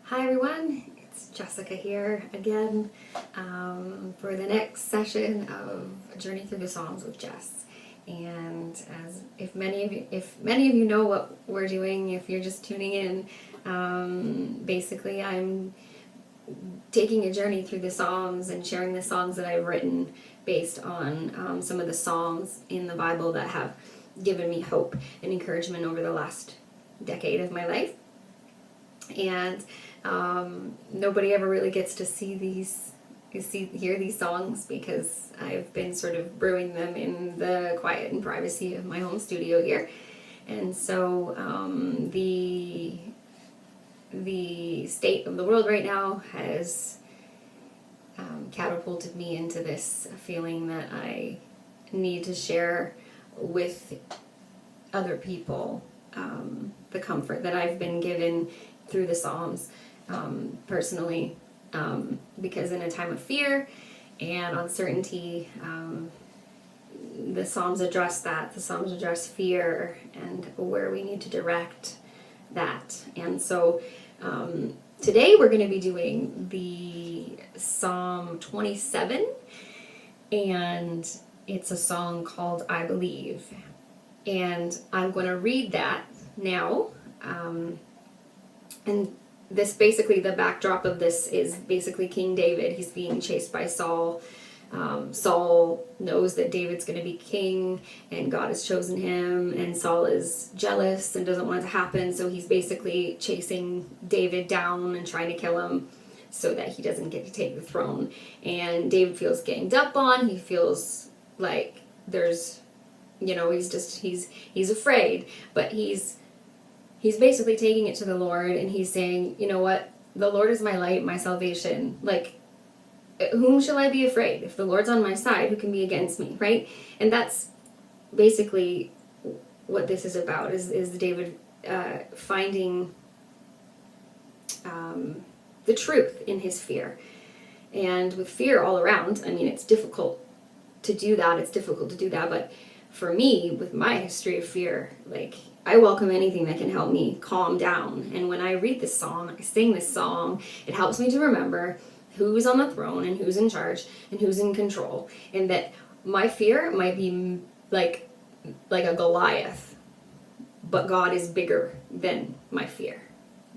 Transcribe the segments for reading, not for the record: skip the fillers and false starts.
Hi everyone, it's Jessica here again for the next session of Journey Through the Psalms with Jess. And if many of you know what we're doing, if you're just tuning in, basically I'm taking a journey through the Psalms and sharing the songs that I've written based on some of the Psalms in the Bible that have given me hope and encouragement over the last decade of my life. And nobody ever really gets to hear these songs because I've been sort of brewing them in the quiet and privacy of my home studio here. And so the state of the world right now has catapulted me into this feeling that I need to share with other people the comfort that I've been given through the Psalms personally, because in a time of fear and uncertainty, the Psalms address that. The Psalms address fear and where we need to direct that. And so today we're going to be doing the Psalm 27, and it's a song called I Believe. And I'm going to read that now. And this basically, the backdrop of this is basically King David. He's being chased by Saul. Saul knows that David's going to be king and God has chosen him, and Saul is jealous and doesn't want it to happen, so he's basically chasing David down and trying to kill him so that he doesn't get to take the throne. And David feels ganged up on. He feels like there's, he's afraid, but he's basically taking it to the Lord, and he's saying, you know what, the Lord is my light, my salvation. Like, whom shall I be afraid? If the Lord's on my side, who can be against me, right? And that's basically what this is about, is David finding the truth in his fear. And with fear all around, I mean, it's difficult to do that, but for me, with my history of fear, like, I welcome anything that can help me calm down. And when I read this psalm, I sing this song, it helps me to remember who's on the throne and who's in charge and who's in control. And that my fear might be like a Goliath, but God is bigger than my fear.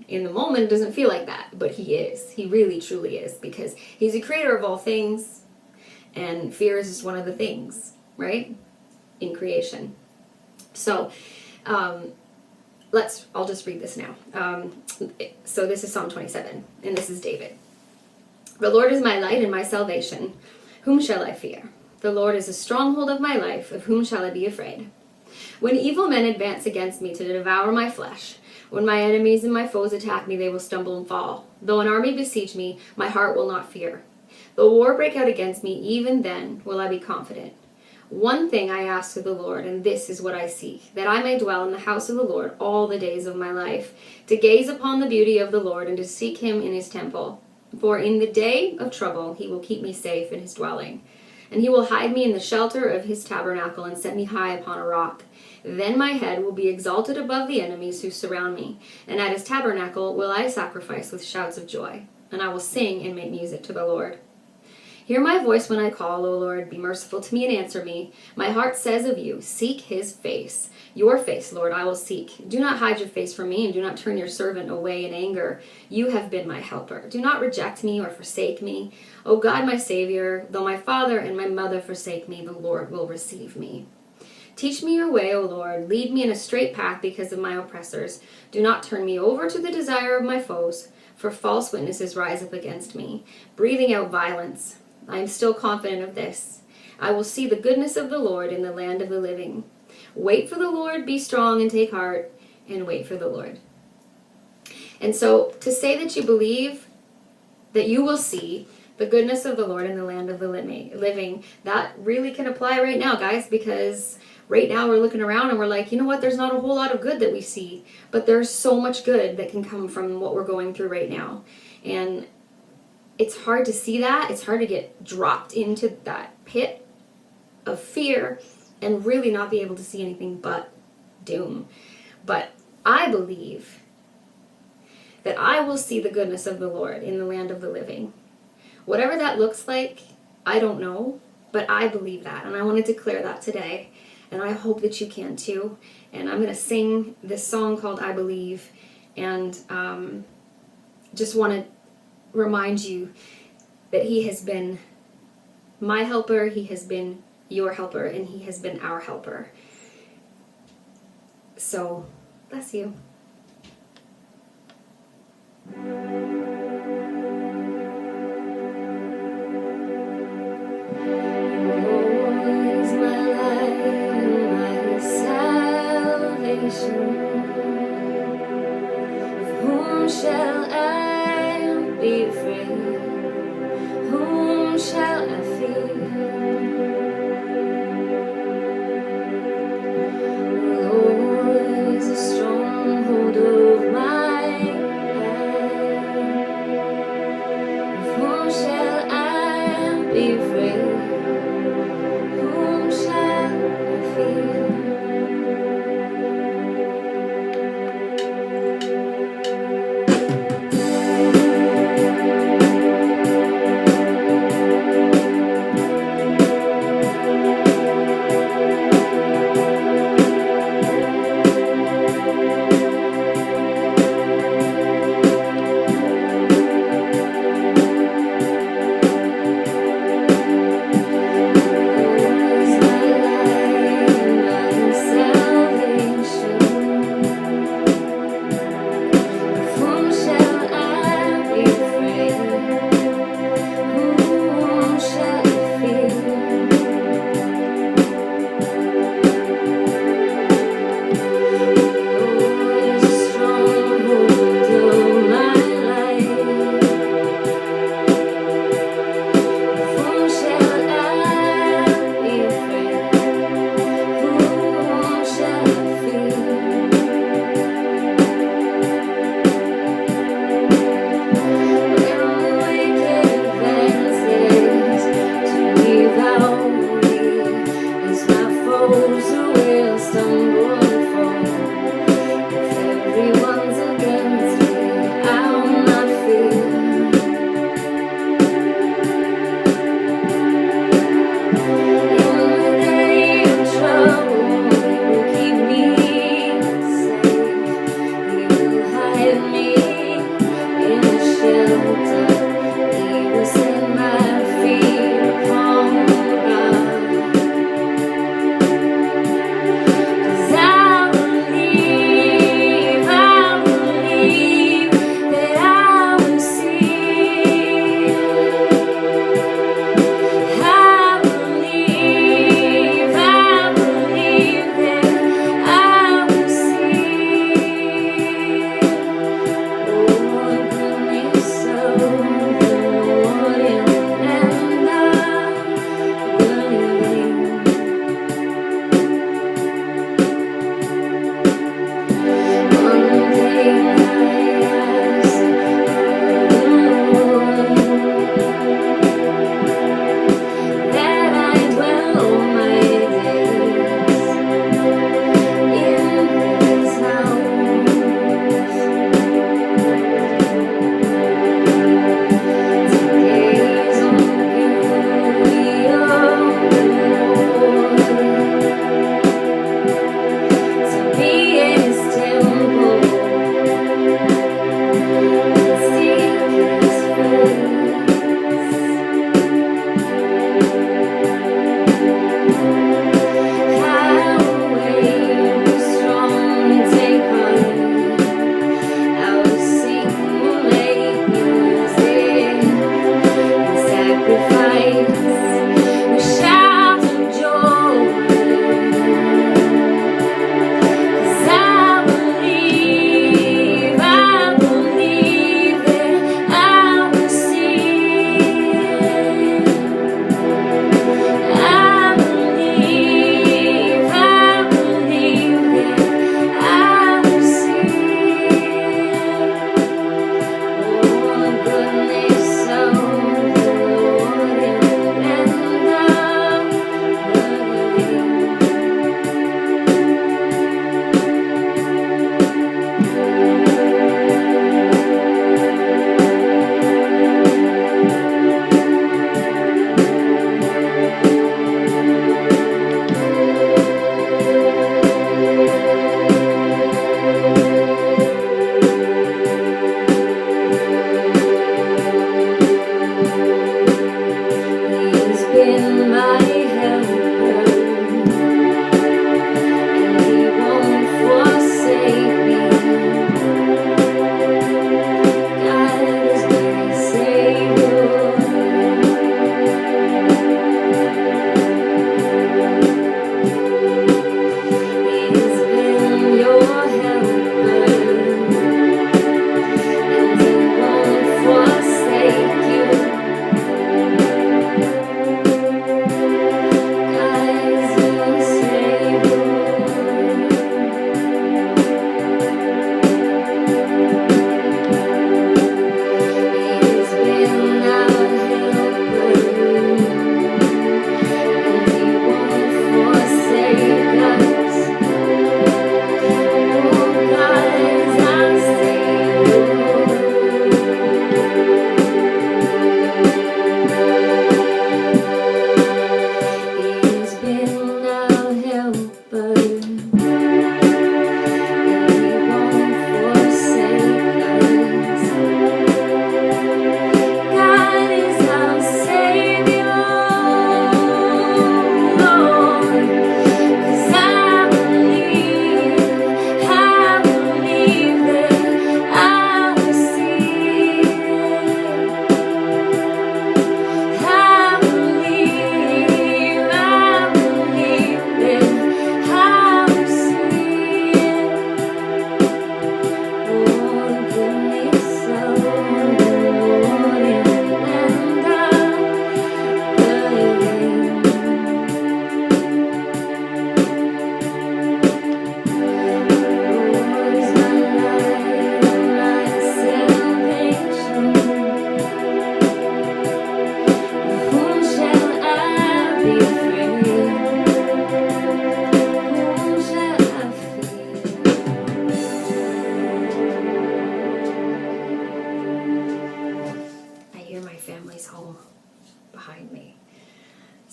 In the moment, it doesn't feel like that, but he is. He really, truly is, because he's the creator of all things, and fear is just one of the things, right, in creation. So, I'll just read this now. So this is Psalm 27, and this is David. The Lord is my light and my salvation. Whom shall I fear? The Lord is a stronghold of my life. Of whom shall I be afraid? When evil men advance against me to devour my flesh, when my enemies and my foes attack me, they will stumble and fall. Though an army besiege me, my heart will not fear. Though war break out against me, even then will I be confident. One thing I ask of the Lord, and this is what I seek, that I may dwell in the house of the Lord all the days of my life, to gaze upon the beauty of the Lord and to seek him in his temple. For in the day of trouble he will keep me safe in his dwelling, and he will hide me in the shelter of his tabernacle and set me high upon a rock. Then my head will be exalted above the enemies who surround me, and at his tabernacle will I sacrifice with shouts of joy, and I will sing and make music to the Lord. Hear my voice when I call, O Lord, be merciful to me and answer me. My heart says of you, seek his face. Your face, Lord, I will seek. Do not hide your face from me, and do not turn your servant away in anger. You have been my helper. Do not reject me or forsake me. O God, my Savior, though my father and my mother forsake me, the Lord will receive me. Teach me your way, O Lord. Lead me in a straight path because of my oppressors. Do not turn me over to the desire of my foes, for false witnesses rise up against me, breathing out violence. I am still confident of this. I will see the goodness of the Lord in the land of the living. Wait for the Lord, be strong and take heart, and wait for the Lord. And so to say that you believe that you will see the goodness of the Lord in the land of the living, that really can apply right now, guys, because right now we're looking around and we're like, you know what, there's not a whole lot of good that we see, but there's so much good that can come from what we're going through right now. And it's hard to see that. It's hard to get dropped into that pit of fear and really not be able to see anything but doom. But I believe that I will see the goodness of the Lord in the land of the living. Whatever that looks like, I don't know, but I believe that, and I want to declare that today, and I hope that you can too. And I'm going to sing this song called I Believe, and just want to remind you that He has been my helper, He has been your helper, and He has been our helper. So, bless you. The Lord is my light and my salvation. Of whom shall I be afraid? Whom shall I fear? The Lord is a stronghold of my life. Of whom shall I be afraid? Whom shall I fear?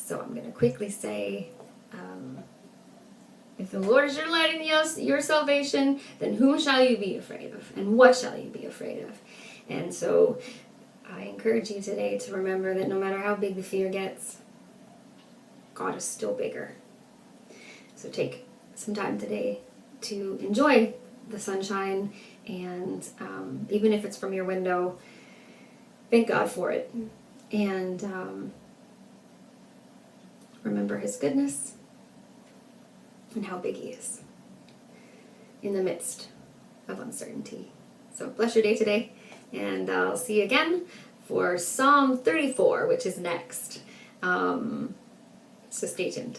So I'm going to quickly say, if the Lord is your light and your salvation, then whom shall you be afraid of? And what shall you be afraid of? And so I encourage you today to remember that no matter how big the fear gets, God is still bigger. So take some time today to enjoy the sunshine, and even if it's from your window, thank God for it. And remember His goodness and how big He is in the midst of uncertainty. So bless your day today, and I'll see you again for Psalm 34, which is next. So stay tuned.